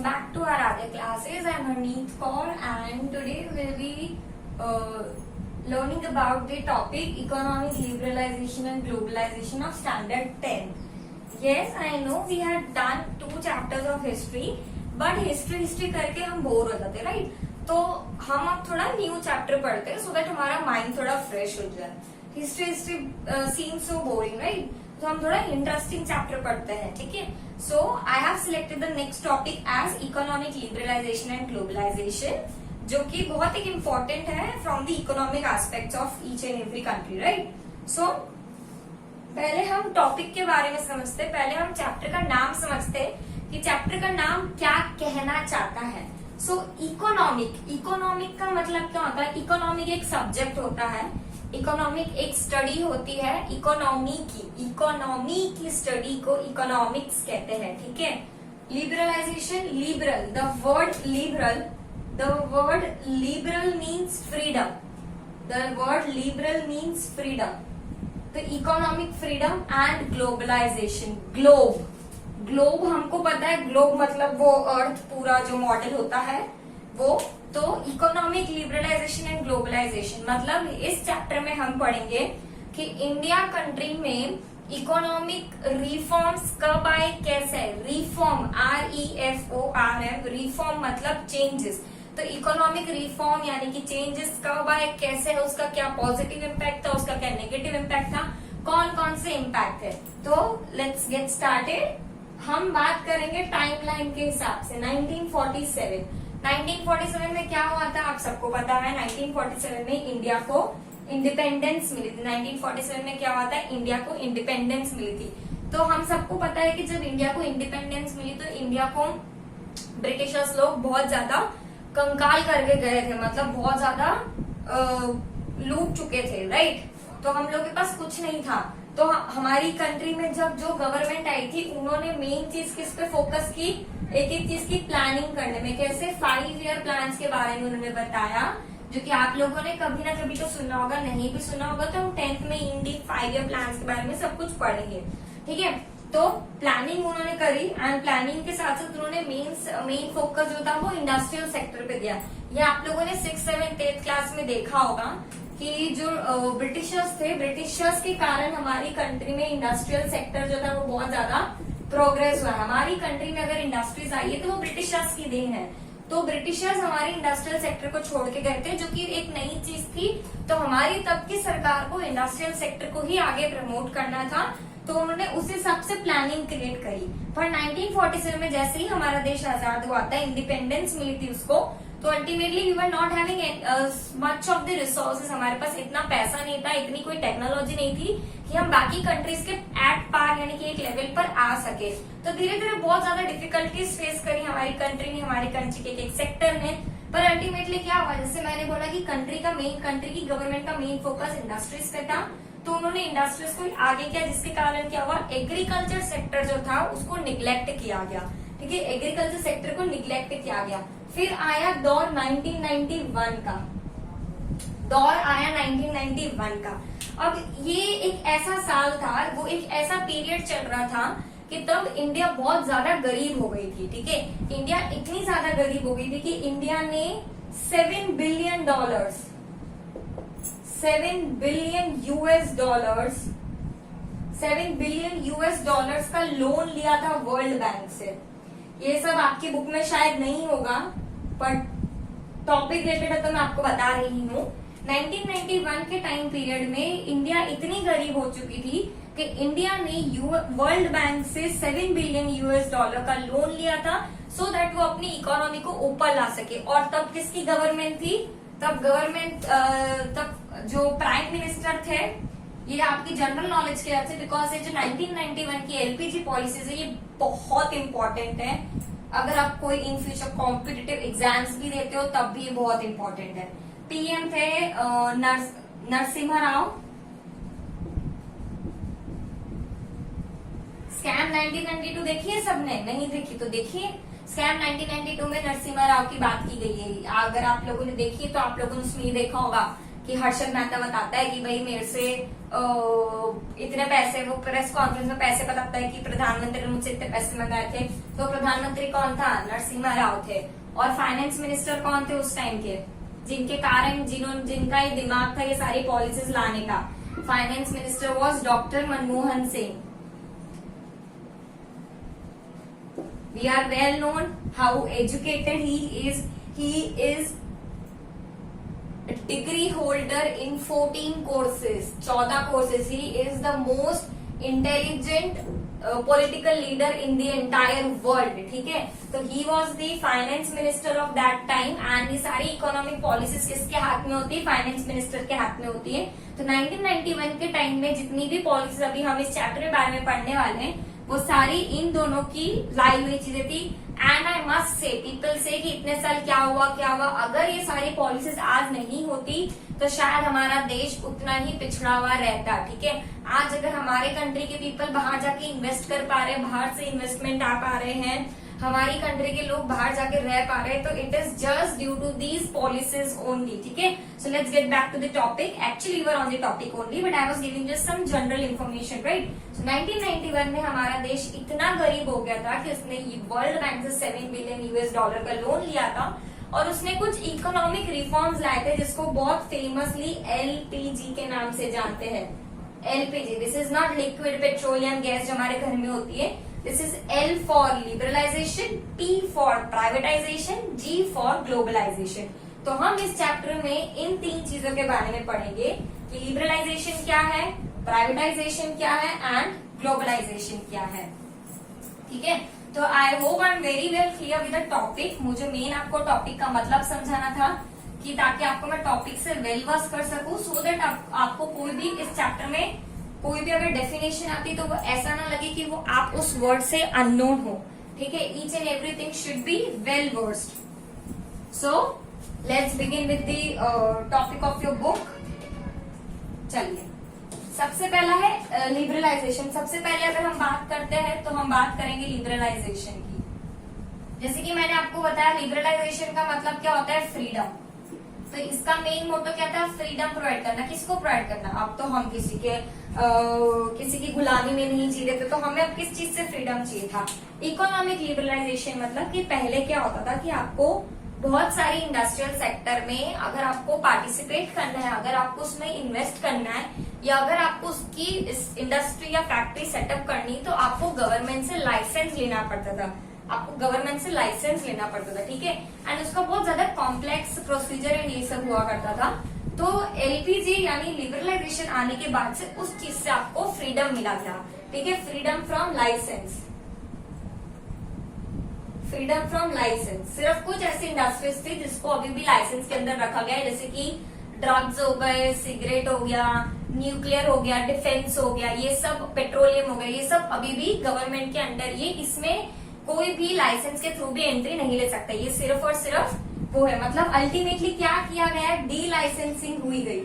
back to our other classes. I'm Harneet Kaur and today we'll be learning about the topic economic liberalization and globalization of standard 10. Yes, I know we had done 2 chapters of history, but history करके हम bore हो जाते, right? तो हम अब थोड़ा new chapter पढ़ते हैं, so that हमारा माइंड थोड़ा फ्रेश हो जाए. History seems so boring, right? तो हम थोड़ा इंटरेस्टिंग चैप्टर पढ़ते हैं, ठीक है. So I have selected the next topic as economic liberalisation and globalisation, जो कि बहुत एक इम्पोर्टेंट है from the economic aspects of each and every country, right. So पहले हम टॉपिक के बारे में समझते, पहले हम चैप्टर का नाम समझते कि चैप्टर का नाम क्या कहना चाहता है. सो इकोनॉमिक का मतलब क्या होता है. इकोनॉमिक एक सब्जेक्ट होता है, इकोनॉमिक एक स्टडी होती है. इकोनॉमी की स्टडी को इकोनॉमिक्स कहते हैं, ठीक है. Liberalisation, liberal, the word liberal means freedom. The word liberal means freedom. तो economic freedom and globalisation. Globe हमको पता है, ग्लोब मतलब वो अर्थ पूरा जो मॉडल होता है वो. तो इकोनॉमिक लिबरलाइजेशन एंड ग्लोबलाइजेशन मतलब इस चैप्टर में हम पढ़ेंगे कि इंडिया कंट्री में इकोनॉमिक रिफॉर्म्स कब आए, कैसे. रिफॉर्म, REFORM, रिफॉर्म मतलब चेंजेस. तो इकोनॉमिक रिफॉर्म यानी कि चेंजेस कब आए, कैसे है, उसका क्या पॉजिटिव इम्पैक्ट था, उसका क्या नेगेटिव इम्पैक्ट था, कौन कौन से इम्पैक्ट है. तो लेट्स गेट स्टार्टेड. हम बात करेंगे टाइमलाइन के हिसाब से. 1947 में क्या हुआ था आप सबको पता है. 1947 में इंडिया को इंडिपेंडेंस मिली थी. 1947 में क्या हुआ था, इंडिया को इंडिपेंडेंस मिली थी. तो हम सबको पता है कि जब इंडिया को इंडिपेंडेंस मिली तो इंडिया को ब्रिटिशर्स लोग बहुत ज्यादा कंकाल करके गए थे, मतलब बहुत ज्यादा लूट चुके थे, राइट. तो हम लोग के पास कुछ नहीं था. तो हमारी कंट्री में जब जो गवर्नमेंट आई थी उन्होंने मेन चीज किस पे फोकस की, एक एक चीज की प्लानिंग करने में. कैसे 5 ईयर प्लान्स के बारे में उन्होंने बताया, जो कि आप लोगों ने कभी ना कभी तो सुना होगा, नहीं भी सुना होगा तो हम 10th में इंडियन 5 ईयर प्लान्स के बारे में सब कुछ पढ़ेंगे, ठीक है. तो प्लानिंग उन्होंने करी एंड प्लानिंग के साथ साथ उन्होंने मेन फोकस जो था वो इंडस्ट्रियल सेक्टर पे दिया. ये आप लोगों ने 6th, 7th, 8th क्लास में देखा होगा कि जो ब्रिटिशर्स थे, ब्रिटिशर्स के कारण हमारी कंट्री में इंडस्ट्रियल सेक्टर जो था वो बहुत ज्यादा प्रोग्रेस हुआ. हमारी कंट्री में अगर इंडस्ट्रीज आई है तो वो ब्रिटिशर्स की देन है. तो ब्रिटिशर्स हमारी इंडस्ट्रियल सेक्टर को छोड़ के गए थे, जो कि एक नई चीज थी. तो हमारी तब की सरकार को इंडस्ट्रियल सेक्टर को ही आगे प्रमोट करना था, तो उन्होंने उस हिसाब से प्लानिंग क्रिएट करी. पर 1947 में जैसे ही हमारा देश आजाद हुआ था, इंडिपेंडेंस मिली थी उसको, तो ultimately we were not having much of the resources. हमारे पास इतना पैसा नहीं था, इतनी कोई टेक्नोलॉजी नहीं थी कि हम बाकी कंट्रीज के एट पार यानी कि एक लेवल पर आ सके. तो धीरे धीरे बहुत ज्यादा डिफिकल्टीज फेस करी हमारी कंट्री ने, हमारी कंट्री के एक सेक्टर ने. पर अल्टीमेटली क्या हुआ, जैसे मैंने बोला कि कंट्री की गवर्नमेंट का मेन फोकस इंडस्ट्रीज पे था, तो उन्होंने इंडस्ट्रीज को आगे किया, जिसके कारण क्या हुआ, एग्रीकल्चर सेक्टर जो था उसको निग्लेक्ट किया गया, ठीक है. एग्रीकल्चर सेक्टर को निग्लेक्ट किया गया. फिर आया दौर 1991 का. अब ये एक ऐसा साल था, वो एक ऐसा पीरियड चल रहा था कि तब इंडिया बहुत ज्यादा गरीब हो गई थी, ठीक है. इंडिया इतनी ज्यादा गरीब हो गई थी कि इंडिया ने $7 बिलियन US का लोन लिया था वर्ल्ड बैंक से. ये सब आपकी बुक में शायद नहीं होगा, पर टॉपिक रिलेटेड है तो मैं आपको बता रही हूँ. 1991 के टाइम पीरियड में इंडिया इतनी गरीब हो चुकी थी कि इंडिया ने वर्ल्ड बैंक से $7 बिलियन का लोन लिया था, सो दैट वो अपनी इकोनॉमी को ऊपर ला सके. और तब किसकी गवर्नमेंट थी, तब जो प्राइम मिनिस्टर थे, ये आपकी जनरल नॉलेज के हिसाब से, बिकॉज ये जो 1991 की LPG पॉलिसीज है ये बहुत इंपॉर्टेंट है. अगर आप कोई इन फ्यूचर कॉम्पिटिटिव एग्जाम्स भी देते हो तब भी ये बहुत इंपॉर्टेंट है. PM थे नरसिम्हा राव. स्कैम 1992 देखिए सबने, नहीं देखी तो देखिए. स्कैम 1992 में नरसिम्हा राव की बात की गई है. अगर आप लोगों ने देखी तो आप लोगों ने उसमें देखा होगा कि हर्षद मेहता बताता है कि भाई मेरे से इतने पैसे, वो प्रेस कॉन्फ्रेंस में पैसे बताता है कि प्रधानमंत्री ने मुझसे इतने पैसे मंगाए थे। तो प्रधानमंत्री कौन था? नरसिम्हा राव थे। और फाइनेंस मिनिस्टर कौन थे उस टाइम के, जिनके कारण जिनका ये दिमाग था ये सारी पॉलिसीज लाने का? Finance minister was doctor Manmohan Singh. We are well known how educated he is. He is a degree holder in 14 courses, 14 courses. He is the most intelligent political leader in the entire world. ठीक है, तो he was the finance minister of that time and ये सारी economic policies किसके हाथ में होती है? फाइनेंस मिनिस्टर के हाथ में होती है। तो 1991 के टाइम में जितनी भी पॉलिसीज अभी हम इस चैप्टर के बारे में पढ़ने वाले हैं वो सारी इन दोनों की लाई हुई चीजें थी। And I must say people से कि इतने साल क्या हुआ, अगर ये सारी पॉलिसीज आज नहीं होती तो शायद हमारा देश उतना ही पिछड़ा हुआ रहता। ठीक है, आज अगर हमारे कंट्री के पीपल बाहर जाके इन्वेस्ट कर पा रहे हैं, बाहर से इन्वेस्टमेंट आ पा रहे हैं, हमारी कंट्री के लोग बाहर जाके रह पा रहे हैं, तो it is just due to these policies only. ठीक है, so let's get back to the topic. Actually we were on the topic only but I was giving just some general information, right. So 1991 में हमारा देश इतना गरीब हो गया था कि उसने वर्ल्ड बैंक से $7 बिलियन US का लोन लिया था और उसने कुछ इकोनॉमिक रिफॉर्म्स लाए थे जिसको बहुत फेमसली LPG के नाम से जानते हैं। LPG, this is not liquid petroleum gas जो हमारे घर में होती है। This is L for liberalization, P for privatization, G for globalization. तो हम इस चैप्टर में इन तीन चीजों के बारे में पढ़ेंगे कि लिबरलाइजेशन क्या है, प्राइवेटाइजेशन क्या है एंड ग्लोबलाइजेशन क्या है। ठीक है, तो I hope I am very well clear with the topic. मुझे मेन आपको टॉपिक का मतलब समझाना था कि ताकि आपको मैं टॉपिक से वेल वर्स कर सकूं, सो दैट आपको कोई भी इस चैप्टर में कोई भी अगर डेफिनेशन आती तो वो ऐसा ना लगे कि वो आप उस वर्ड से अननोन हो। ठीक है, each and everything should be well versed. So let's begin with the topic of your book. चलिए, सबसे पहला है लिबरलाइजेशन। सबसे पहले अगर हम बात करते हैं तो हम बात करेंगे लिबरलाइजेशन की। जैसे कि मैंने आपको बताया लिबरलाइजेशन का मतलब क्या होता है? फ्रीडम। तो इसका मेन मोटो क्या था? फ्रीडम प्रोवाइड करना। किसको प्रोवाइड करना? अब तो हम किसी की गुलामी में नहीं जी रहे थे, तो हमें अब किस चीज से फ्रीडम चाहिए था? इकोनॉमिक लिबरलाइजेशन मतलब कि पहले क्या होता था कि आपको बहुत सारी इंडस्ट्रियल सेक्टर में अगर आपको पार्टिसिपेट करना है, अगर आपको उसमें इन्वेस्ट करना है या अगर आपको उसकी इंडस्ट्री या फैक्ट्री सेटअप करनी, तो आपको गवर्नमेंट से लाइसेंस लेना पड़ता था। ठीक है, एंड उसका बहुत ज्यादा कॉम्प्लेक्स प्रोसीजर एंड ये सब हुआ करता था। तो LPG यानी लिबरलाइजेशन आने के बाद से उस चीज से आपको फ्रीडम मिला था। ठीक है, फ्रीडम फ्रॉम लाइसेंस। सिर्फ कुछ ऐसी इंडस्ट्रीज थी जिसको अभी भी लाइसेंस के अंदर रखा गया है, जैसे कि ड्रग्स हो गए, सिगरेट हो गया, न्यूक्लियर हो गया, डिफेंस हो गया, ये सब, पेट्रोलियम हो गया, ये सब अभी भी गवर्नमेंट के अंडर, ये इसमें कोई भी लाइसेंस के थ्रू भी एंट्री नहीं ले सकता। ये सिर्फ और सिर्फ वो है, मतलब अल्टीमेटली क्या किया गया? डी लाइसेंसिंग हुई गई।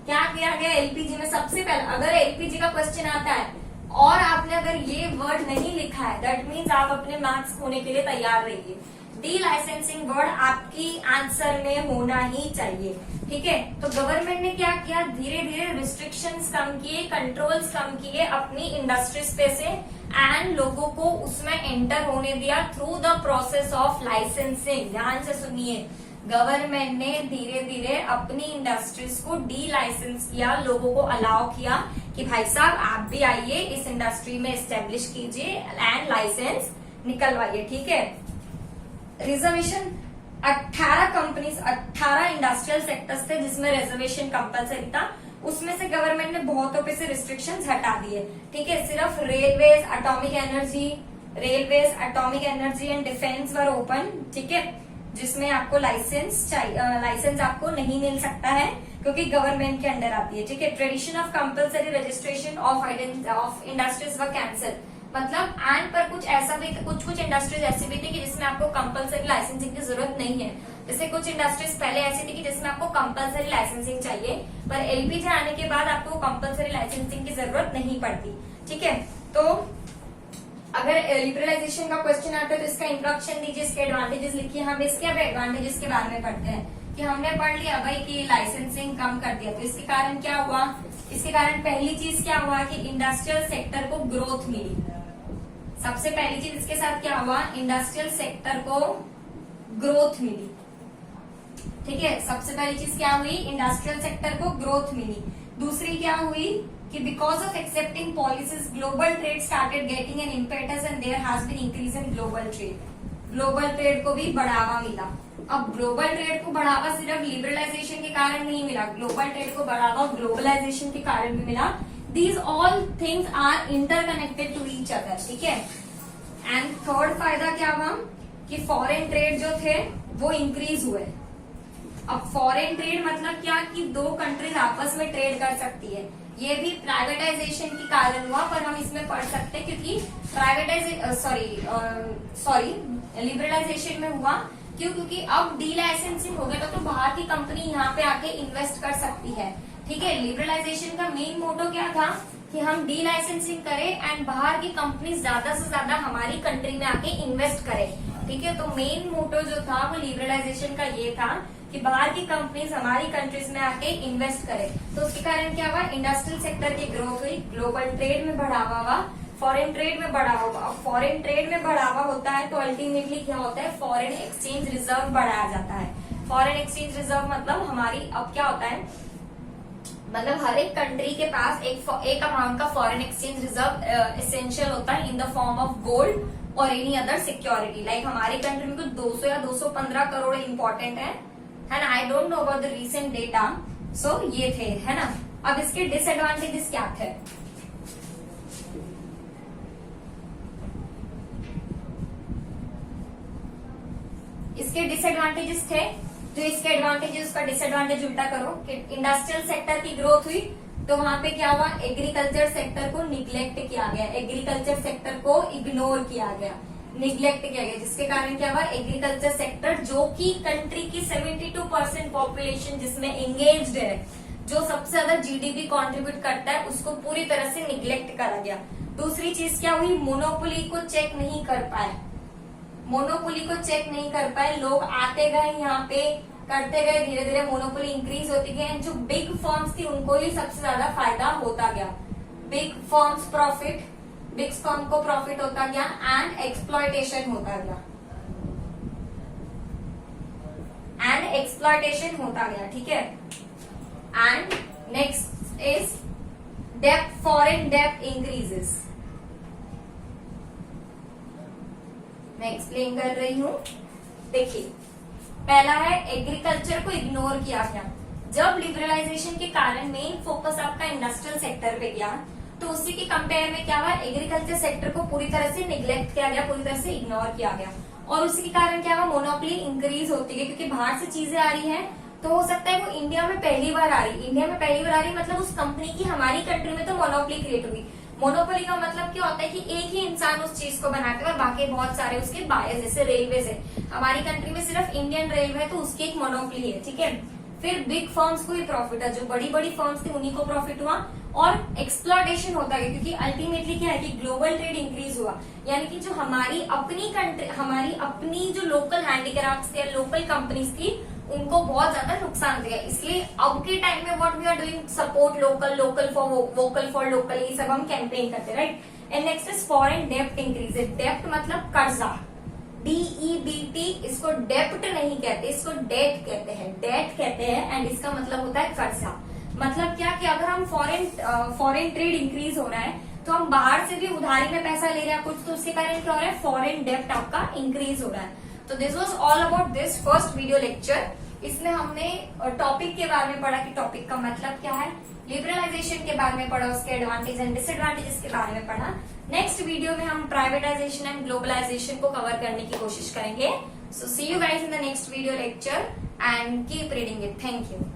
क्या किया गया LPG में? सबसे पहले अगर LPG का क्वेश्चन आता है और आपने अगर ये वर्ड नहीं लिखा है, दैट मीन्स आप अपने मार्क्स खोने के लिए तैयार रहिए। डी लाइसेंसिंग वर्ड आपकी आंसर में होना ही चाहिए। ठीक है, तो गवर्नमेंट ने क्या किया? धीरे धीरे रिस्ट्रिक्शंस कम किए, कंट्रोल्स कम किए अपनी इंडस्ट्रीज पे से, एंड लोगों को उसमें एंटर होने दिया through the process of licensing. ध्यान से सुनिए, गवर्नमेंट ने धीरे धीरे अपनी इंडस्ट्रीज को डी लाइसेंस किया, लोगों को अलाउ किया कि भाई साहब आप भी आइए, इस इंडस्ट्री में एस्टेब्लिश कीजिए एंड लाइसेंस निकलवाइए। ठीक है, रिजर्वेशन 18 कंपनीज, 18 इंडस्ट्रियल सेक्टर्स थे जिसमें रिजर्वेशन कंपलसरी था। उसमें से गवर्नमेंट ने बहुतों पे से रिस्ट्रिक्शंस हटा दिए। ठीक है, सिर्फ railways, atomic energy and defence were open. ठीक है, जिसमें आपको लाइसेंस चाहिए, लाइसेंस आपको नहीं मिल सकता है क्योंकि गवर्नमेंट के अंडर आती है। ठीक है, tradition of compulsory registration of industries व कैंसिल, मतलब एंड पर कुछ ऐसा भी, कुछ इंडस्ट्रीज ऐसी भी थी कि जिसमें आपको कंपलसरी लाइसेंसिंग की जरूरत नहीं है। जैसे कुछ इंडस्ट्रीज पहले ऐसी थी कि जिसमें आपको कंपलसरी लाइसेंसिंग चाहिए, पर LPG आने के बाद आपको कंपलसरी लाइसेंसिंग की जरूरत नहीं पड़ती। ठीक है, तो अगर लिबरलाइजेशन का क्वेश्चन आता है तो इसका इंट्रोडक्शन दीजिए, इसके एडवांटेजेस लिखिए। हम इसके अब एडवांटेजेस के बारे में पढ़ते हैं। कि हमने पढ़ लिया भाई कि लाइसेंसिंग कम कर दिया, तो इसके कारण क्या हुआ, इसके कारण पहली चीज क्या हुआ कि इंडस्ट्रियल सेक्टर को ग्रोथ मिली। सबसे पहली चीज इसके साथ क्या हुआ, इंडस्ट्रियल सेक्टर को ग्रोथ मिली। ठीक है, सबसे पहली चीज क्या हुई, इंडस्ट्रियल सेक्टर को ग्रोथ मिली। दूसरी क्या हुई कि because of accepting policies global trade started getting an impetus and there has been increase in global trade. Global trade को भी बढ़ावा मिला। अब ग्लोबल ट्रेड को बढ़ावा सिर्फ लिबरलाइजेशन के कारण नहीं मिला, ग्लोबल ट्रेड को बढ़ावा ग्लोबलाइजेशन के कारण भी मिला। These all things are interconnected to each other. ठीक है, एंड थर्ड फायदा क्या हुआ कि फॉरेन ट्रेड जो थे वो इंक्रीज हुए। अब फॉरेन ट्रेड मतलब क्या कि दो कंट्रीज आपस में ट्रेड कर सकती है। ये भी प्राइवेटाइजेशन के कारण हुआ, पर हम इसमें पढ़ सकते हैं क्योंकि लिबरलाइजेशन में हुआ। क्यों, क्योंकि अब डी लाइसेंसिंग हो गया तो बाहर की कंपनी यहाँ पे आके इन्वेस्ट कर सकती है। ठीक है, लिबरलाइजेशन का मेन मोटो क्या था कि हम डी लाइसेंसिंग करें एंड बाहर की कंपनी ज्यादा से ज्यादा हमारी कंट्री में आके इन्वेस्ट करें। ठीक है, तो मेन मोटो जो था वो लिबरलाइजेशन का ये था कि बाहर की कंपनीज हमारी कंट्रीज में आके इन्वेस्ट करें। तो उसके कारण क्या हुआ, इंडस्ट्रियल सेक्टर की ग्रोथ हुई, ग्लोबल ट्रेड में बढ़ावा हुआ, फॉरेन ट्रेड में बढ़ावा हुआ। अब फॉरेन ट्रेड में बढ़ावा होता है तो अल्टीमेटली क्या होता है, फॉरेन एक्सचेंज रिजर्व बढ़ाया जाता है। फॉरेन एक्सचेंज रिजर्व मतलब हमारी, अब क्या होता है, मतलब हर एक कंट्री के पास एक अमाउंट का फॉरेन एक्सचेंज रिजर्व एसेंशियल होता है in the form of gold और एनी अदर सिक्योरिटी। लाइक हमारी कंट्री में कुछ 200 या 215 करोड़ इम्पोर्टेंट है ना। I don't know about the recent data, so ये थे, है ना। अब इसके डिसएडवांटेजेस क्या थे, इसके डिसएडवांटेजेस थे, जो इसके एडवांटेजेस उसका डिसएडवांटेज उल्टा करो कि इंडस्ट्रियल सेक्टर की ग्रोथ हुई तो वहां पे क्या हुआ, एग्रीकल्चर सेक्टर को निग्लेक्ट किया गया, एग्रीकल्चर सेक्टर को इग्नोर किया गया, निग्लेक्ट किया गया, जिसके कारण क्या हुआ, एग्रीकल्चर सेक्टर जो कि कंट्री की 72% पॉपुलेशन जिसमें एंगेज्ड है, जो सबसे ज्यादा जीडीपी कंट्रीब्यूट करता है, उसको पूरी तरह से निग्लेक्ट करा गया। दूसरी चीज क्या हुई, मोनोपोली को चेक नहीं कर पाए, मोनोपोली को चेक नहीं कर पाए, लोग आते गए यहाँ पे करते गए, धीरे धीरे मोनोपोली इंक्रीज होती गई। जो बिग फर्म्स थी उनको ही सबसे ज्यादा फायदा होता गया, big firms profit, big firm को प्रॉफिट होता गया एंड एक्सप्लॉयटेशन होता गया, एंड एक्सप्लॉयटेशन होता गया। ठीक है, and next is depth, foreign depth increases. मैं एक्सप्लेन कर रही हूँ, देखिए पहला है एग्रीकल्चर को इग्नोर किया गया। जब लिबरलाइजेशन के कारण मेन फोकस आपका इंडस्ट्रियल सेक्टर पे गया तो उसी के कंपेयर में क्या हुआ, एग्रीकल्चर सेक्टर को पूरी तरह से निग्लेक्ट किया गया, पूरी तरह से इग्नोर किया गया, और उसी के कारण क्या हुआ, मोनोपोली इंक्रीज होती है, क्योंकि बाहर से चीजें आ रही है तो हो सकता है वो इंडिया में पहली बार आ रही, इंडिया में पहली बार आ रही मतलब उस कंपनी की हमारी कंट्री में तो मोनोपोली क्रिएट होगी। मोनोपोली का मतलब क्या होता है कि एक ही इंसान उस चीज को बनाते हैं और बाकी बहुत सारे उसके बायर्स, जैसे रेलवे है, हमारी कंट्री में सिर्फ इंडियन रेलवे है तो उसकी एक मोनोपोली है। ठीक है, फिर बिग फर्म्स को ही प्रॉफिट है, जो बड़ी बड़ी फर्म्स थी उन्हीं को प्रॉफिट हुआ, और एक्सप्लॉयटेशन होता है क्योंकि अल्टीमेटली क्या है कि ग्लोबल ट्रेड इंक्रीज हुआ, यानी कि जो हमारी अपनी कंट्री, हमारी अपनी जो लोकल हैंडीक्राफ्ट या लोकल कंपनीज थी उनको बहुत ज्यादा नुकसान दिया। इसलिए अब के टाइम में what we are doing, support local, local for vocal for local, ये सब हम कैंपेन करते हैं, right. And next is foreign डेप्ट इंक्रीज। डेप्ट मतलब कर्जा, DEBT, इसको डेप्ट नहीं कहते, इसको डेट कहते हैं, डेट कहते हैं, एंड इसका मतलब होता है कर्जा। मतलब क्या कि अगर हम फॉरेन ट्रेड इंक्रीज हो रहा है तो हम बाहर से भी उधारी में पैसा ले रहे हैं कुछ, तो उसके कारण क्या हो रहा है, फॉरेन डेप्ट आपका इंक्रीज हो रहा है। तो this was all about this first video lecture. इसमें हमने टॉपिक के बारे में पढ़ा कि टॉपिक का मतलब क्या है, लिबरलाइजेशन के बारे में पढ़ा, उसके एडवांटेज एंड डिसएडवांटेजेस के बारे में पढ़ा। नेक्स्ट वीडियो में हम प्राइवेटाइजेशन एंड ग्लोबलाइजेशन को कवर करने की कोशिश करेंगे। So see you guys in the next video lecture and keep reading it. Thank you.